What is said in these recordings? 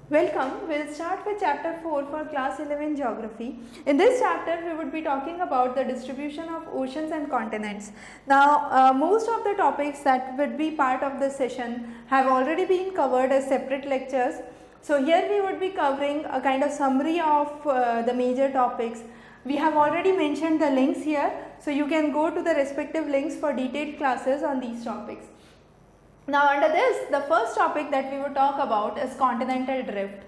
Welcome. We'll start with chapter 4 for class 11 geography. In this chapter we would be talking about the distribution of oceans and continents. Now most of the topics that would be part of this session have already been covered as separate lectures. So here we would be covering a kind of summary of the major topics. We have already mentioned the links here, so you can go to the respective links for detailed classes on these topics. Now under this, the first topic that we will talk about is continental drift.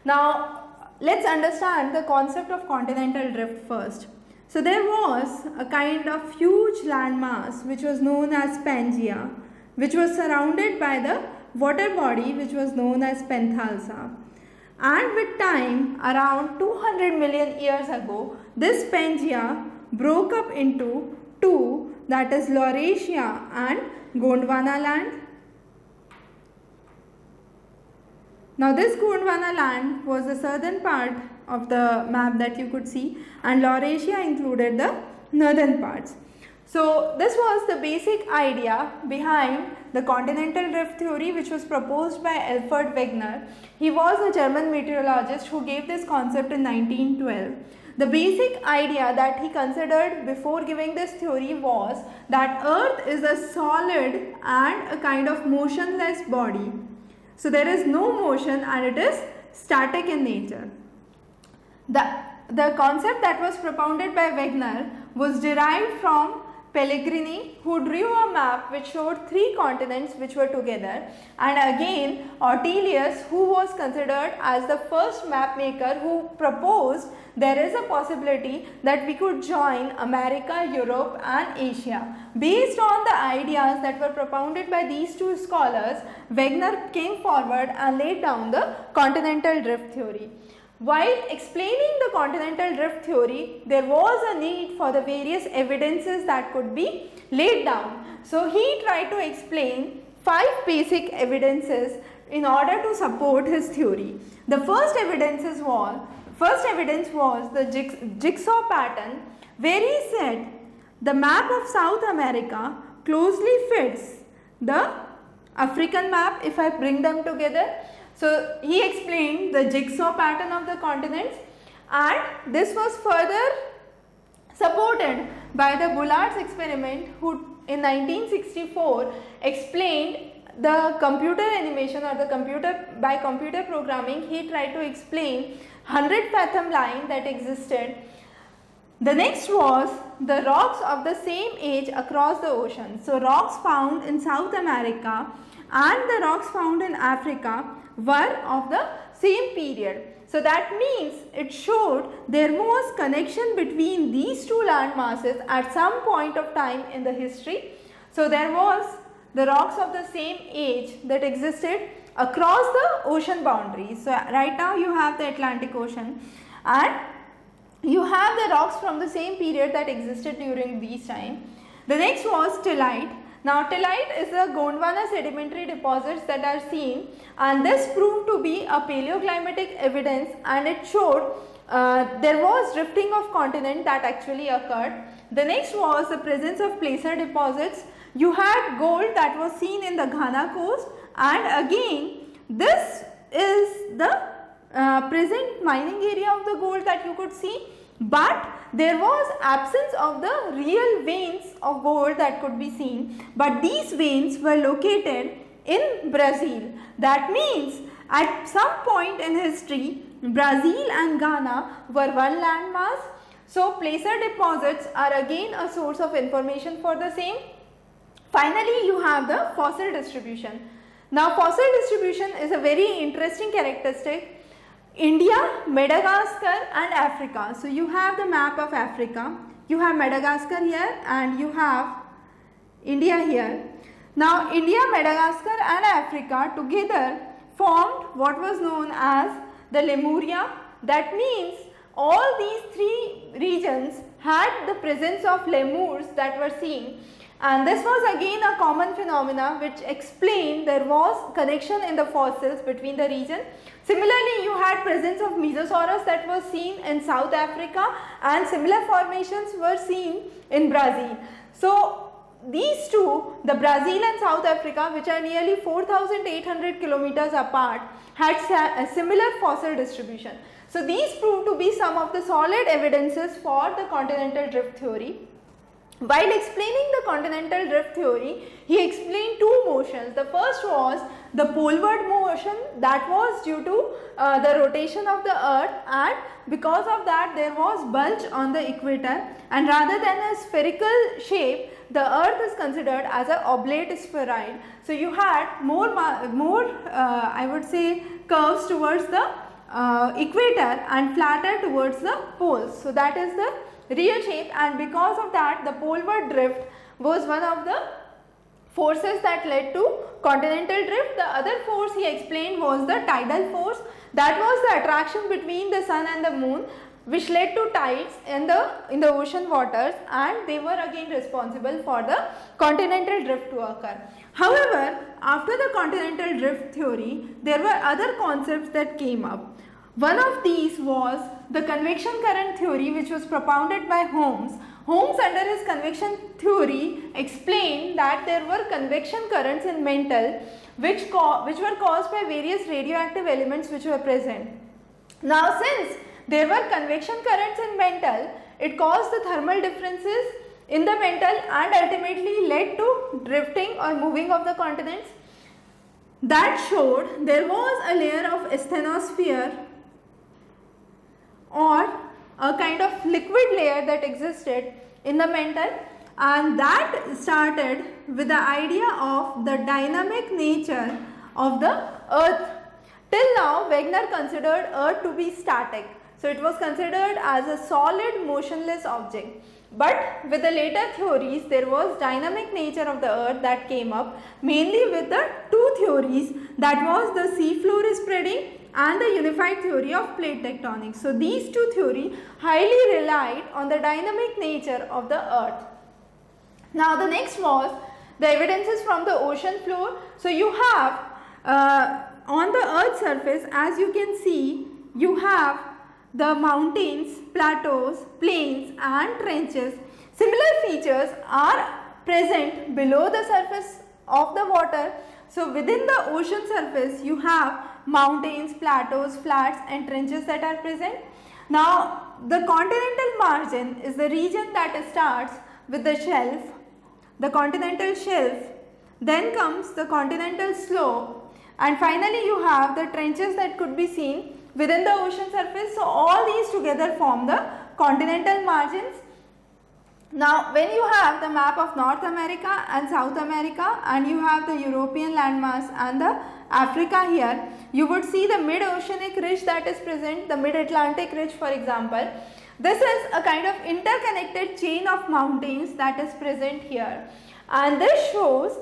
Now let's understand the concept of continental drift first. So there was a kind of huge landmass which was known as Pangaea, which was surrounded by the water body which was known as Panthalassa. And with time, around 200 million years ago, this Pangaea broke up into two, that is Laurasia and Gondwana land. Now this Gondwana land was the southern part of the map that you could see, and Laurasia included the northern parts. So this was the basic idea behind the continental drift theory, which was proposed by Alfred Wegener. He was a German meteorologist who gave this concept in 1912. The basic idea that he considered before giving this theory was that Earth is a solid and a kind of motionless body. So there is no motion and it is static in nature. The concept that was propounded by Wegener was derived from Pellegrini, who drew a map which showed three continents which were together, and again Ortelius, who was considered as the first map maker, who proposed there is a possibility that we could join America, Europe and Asia. Based on the ideas that were propounded by these two scholars, Wegener came forward and laid down the continental drift theory. While explaining the continental drift theory, there was a need for the various evidences that could be laid down. So he tried to explain 5 basic evidences in order to support his theory. The first evidence was the jigsaw pattern, where he said the map of South America closely fits the African map if I bring them together. So he explained the jigsaw pattern of the continents, and this was further supported by the Bullard's experiment, who in 1964 explained the computer animation, or the by computer programming. He tried to explain 100 fathom line that existed. The next was the rocks of the same age across the ocean. So rocks found in South America and the rocks found in Africa were of the same period. So that means it showed there was connection between these two land masses at some point of time in the history. So there was the rocks of the same age that existed across the ocean boundaries. So right now you have the Atlantic Ocean and you have the rocks from the same period that existed during these time. The next was stellite. Now stellite is the Gondwana sedimentary deposits that are seen, and this proved to be a paleoclimatic evidence, and it showed there was drifting of continent that actually occurred. The next was the presence of placer deposits. You had gold that was seen in the Ghana coast, and again this is the present mining area of the gold that you could see, but there was absence of the real veins of gold that could be seen, but these veins were located in Brazil. That means at some point in history, Brazil and Ghana were one landmass. So placer deposits are again a source of information for the same. Finally, you have the fossil distribution. Now fossil distribution is a very interesting characteristic. India, Madagascar and Africa. So you have the map of Africa, you have Madagascar here and you have India here. Now India, Madagascar and Africa together formed what was known as the Lemuria. That means all these three regions had the presence of lemurs that were seen, and this was again a common phenomena which explained there was connection in the fossils between the region. Similarly, you had presence of Mesosaurus that was seen in South Africa, and similar formations were seen in Brazil. So these two, the Brazil and South Africa, which are nearly 4,800 kilometers apart, had a similar fossil distribution. So these proved to be some of the solid evidences for the continental drift theory. While explaining the continental drift theory, he explained two motions. The first was the poleward motion, that was due to the rotation of the earth, and because of that there was bulge on the equator, and rather than a spherical shape, the earth is considered as an oblate spheroid. So you had more I would say curves towards the equator and flatter towards the poles. So that is the real shape, and because of that the poleward drift was one of the forces that led to continental drift. The other force he explained was the tidal force, that was the attraction between the sun and the moon, which led to tides in the ocean waters, and they were again responsible for the continental drift to occur. However, after the continental drift theory, there were other concepts that came up. One of these was the convection current theory, which was propounded by Holmes. Holmes, under his convection theory, explained that there were convection currents in metal which were caused by various radioactive elements which were present. Now, since there were convection currents in metal, it caused the thermal differences in the metal and ultimately led to drifting or moving of the continents. That showed there was a layer of asthenosphere, or a kind of liquid layer that existed in the metal, and that started with the idea of the dynamic nature of the earth. Till now, Wegener considered earth to be static, so it was considered as a solid motionless object. But with the later theories, there was dynamic nature of the earth that came up, mainly with the two theories, that was the seafloor spreading and the unified theory of plate tectonics. So these two theories highly relied on the dynamic nature of the earth. Now the next was the evidences from the ocean floor. So you have on the earth's surface, as you can see, you have the mountains, plateaus, plains and trenches. Similar features are present below the surface of the water. So within the ocean surface, you have mountains, plateaus, flats and trenches that are present. Now the continental margin is the region that starts with the shelf, the continental shelf, then comes the continental slope, and finally you have the trenches that could be seen within the ocean surface. So all these together form the continental margins. Now when you have the map of North America and South America, and you have the European landmass and the Africa here, you would see the mid-oceanic ridge that is present, the mid-Atlantic ridge for example. This is a kind of interconnected chain of mountains that is present here, and this shows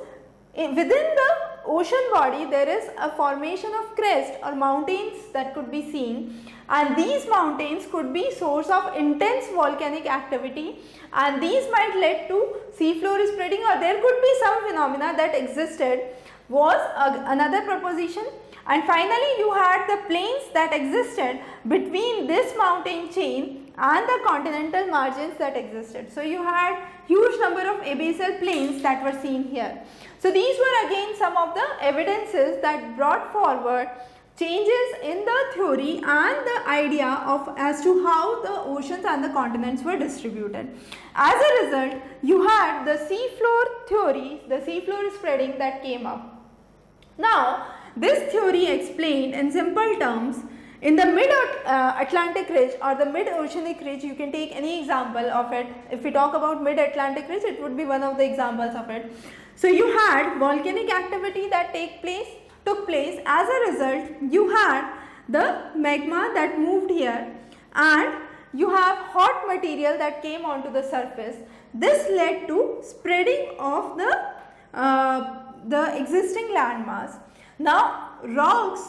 within the ocean body there is a formation of crest or mountains that could be seen, and these mountains could be source of intense volcanic activity, and these might lead to seafloor spreading, or there could be some phenomena that existed was another proposition. And finally you had the plains that existed between this mountain chain and the continental margins that existed. So you had huge number of abyssal plains that were seen here. So these were again some of the evidences that brought forward changes in the theory and the idea of as to how the oceans and the continents were distributed. As a result, you had the seafloor theory, the seafloor spreading that came up. Now this theory explained in simple terms in the mid-Atlantic ridge or the mid-oceanic ridge. You can take any example of it. If we talk about mid-Atlantic ridge, it would be one of the examples of it. So you had volcanic activity that took place. As a result, you had the magma that moved here, and you have hot material that came onto the surface. This led to spreading of the existing landmass. Now rocks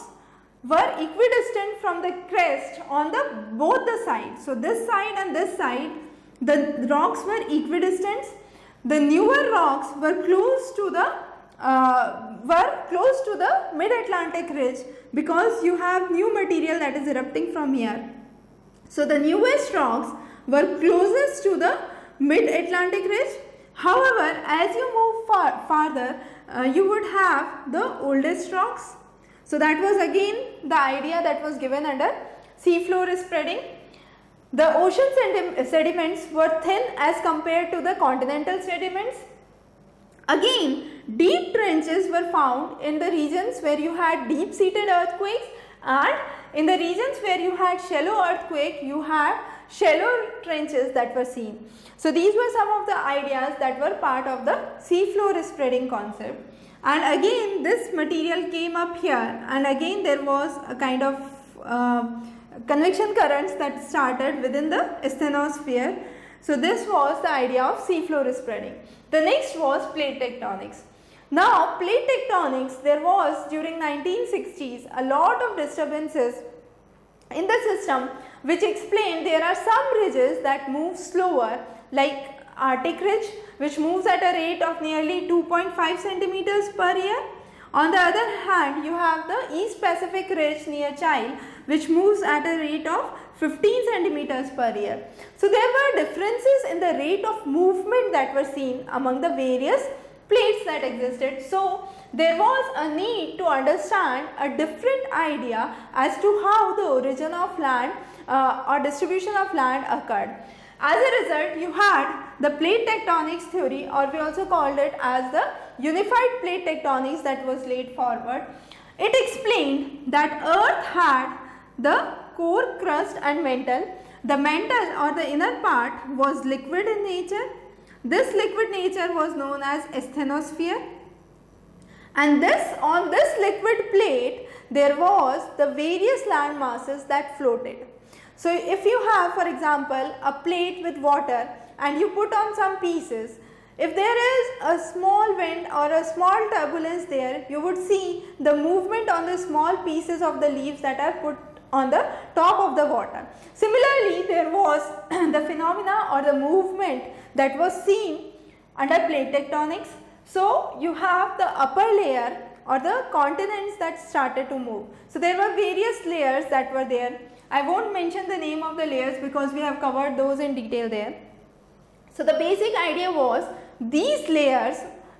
were equidistant from the crest on both the sides. So this side and this side, the rocks were equidistant. The newer rocks were close to the mid-Atlantic ridge, because you have new material that is erupting from here. So the newest rocks were closest to the mid-Atlantic ridge. However, as you move farther, you would have the oldest rocks. So that was again the idea that was given under seafloor spreading. The ocean sediments were thin as compared to the continental sediments. Again, deep trenches were found in the regions where you had deep seated earthquakes, and in the regions where you had shallow earthquake, you had shallow trenches that were seen. So these were some of the ideas that were part of the seafloor spreading concept. And again this material came up here, and again there was a kind of convection currents that started within the asthenosphere. So this was the idea of seafloor spreading. The next was plate tectonics. Now plate tectonics, there was during 1960s a lot of disturbances in the system which explained there are some ridges that move slower, like Arctic ridge which moves at a rate of nearly 2.5 centimeters per year. On the other hand, you have the East Pacific ridge near Chile which moves at a rate of 15 centimeters per year. So there were differences in the rate of movement that were seen among the various plates that existed. So there was a need to understand a different idea as to how the origin of land or distribution of land occurred. As a result, you had the plate tectonics theory, or we also called it as the unified plate tectonics, that was laid forward. It explained that Earth had the core, crust and mantle. The mantle or the inner part was liquid in nature. This liquid nature was known as asthenosphere, and on this liquid plate there was the various land masses that floated. So if you have, for example, a plate with water and you put on some pieces, if there is a small wind or a small turbulence there, you would see the movement on the small pieces of the leaves that are put on the top of the water. Similarly, there was the phenomena or the movement that was seen under plate tectonics. So you have the upper layer or the continents that started to move. So there were various layers that were there. I won't mention the name of the layers because we have covered those in detail there. So the basic idea was these layers,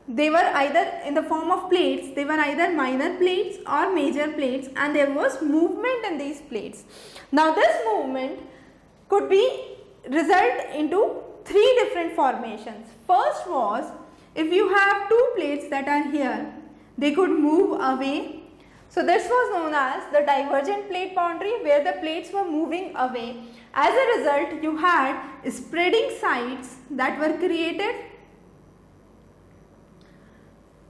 they were either in the form of plates, they were either minor plates or major plates, and there was movement in these plates. Now this movement could be result into three different formations. First was, if you have two plates that are here, they could move away. So this was known as the divergent plate boundary, where the plates were moving away. As a result, you had spreading sites that were created.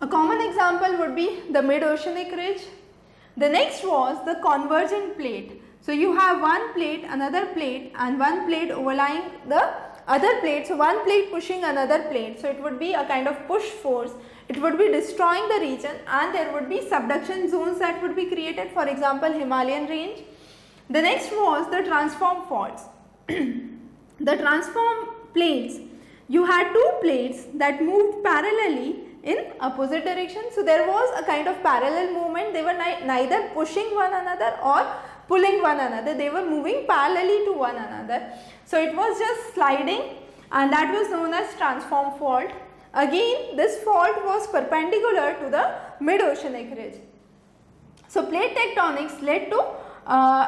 A common example would be the mid-oceanic ridge. The next was the convergent plate. So you have one plate, another plate, and one plate overlying the other plate. So one plate pushing another plate. So it would be a kind of push force. It would be destroying the region, and there would be subduction zones that would be created, for example Himalayan range. The next was the transform faults. The transform plates, you had two plates that moved parallelly in opposite direction. So there was a kind of parallel movement. They were neither pushing one another or pulling one another. They were moving parallelly to one another. So it was just sliding, and that was known as transform fault. Again, this fault was perpendicular to the mid-oceanic ridge. So plate tectonics led to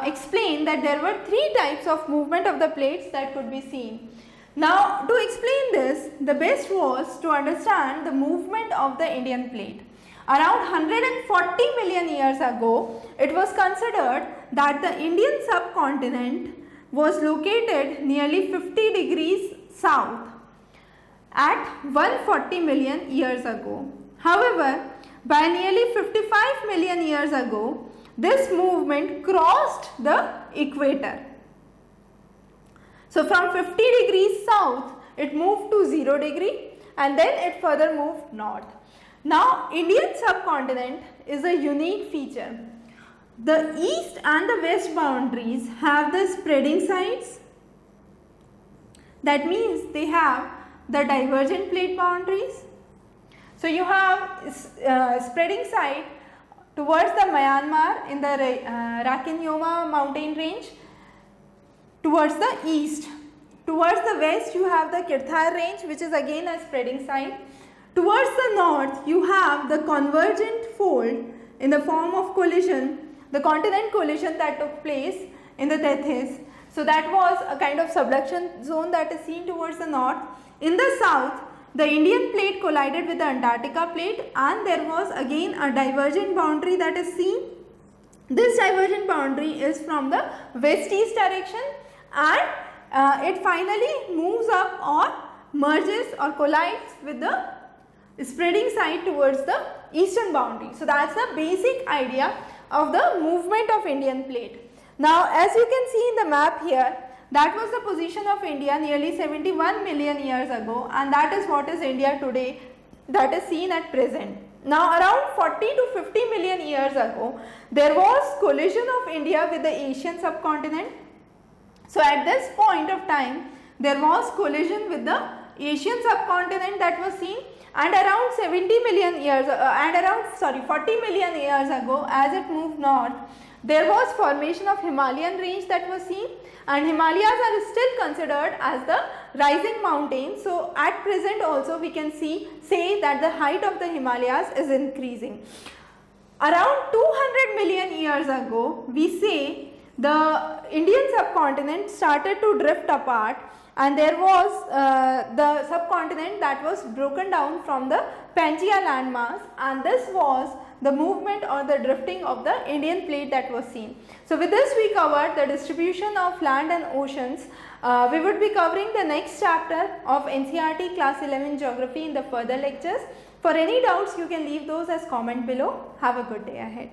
explain that there were three types of movement of the plates that could be seen. Now to explain this, the best was to understand the movement of the Indian plate. Around 140 million years ago, it was considered that the Indian subcontinent was located nearly 50 degrees south at 140 million years ago. However, by nearly 55 million years ago, this movement crossed the equator. So from 50 degrees south, it moved to 0 degree, and then it further moved north. Now, Indian subcontinent is a unique feature. The east and the west boundaries have the spreading sides. That means they have the divergent plate boundaries. So you have spreading side towards the Myanmar in the Rakhine mountain range towards the east. Towards the west you have the Kirthar range, which is again a spreading site. Towards the north you have the convergent fold in the form of collision, the continent collision that took place in the Tethys. So that was a kind of subduction zone that is seen towards the north. In the south, the Indian plate collided with the Antarctica plate, and there was again a divergent boundary that is seen. This divergent boundary is from the west-east direction, and it finally moves up or merges or collides with the spreading side towards the eastern boundary. So that's the basic idea of the movement of Indian plate. Now, as you can see in the map here, that was the position of India nearly 71 million years ago, and that is what is India today, that is seen at present. Now, around 40 to 50 million years ago, there was collision of India with the Asian subcontinent. So, at this point of time, there was collision with the Asian subcontinent that was seen, and around 40 million years ago, as it moved north, there was formation of Himalayan range that was seen, and Himalayas are still considered as the rising mountains. So, at present also we can say that the height of the Himalayas is increasing. Around 200 million years ago, we say the Indian subcontinent started to drift apart, and there was the subcontinent that was broken down from the Pangaea landmass, and this was the movement or the drifting of the Indian plate that was seen. So, with this we covered the distribution of land and oceans. We would be covering the next chapter of NCERT class 11 geography in the further lectures. For any doubts, you can leave those as comment below. Have a good day ahead.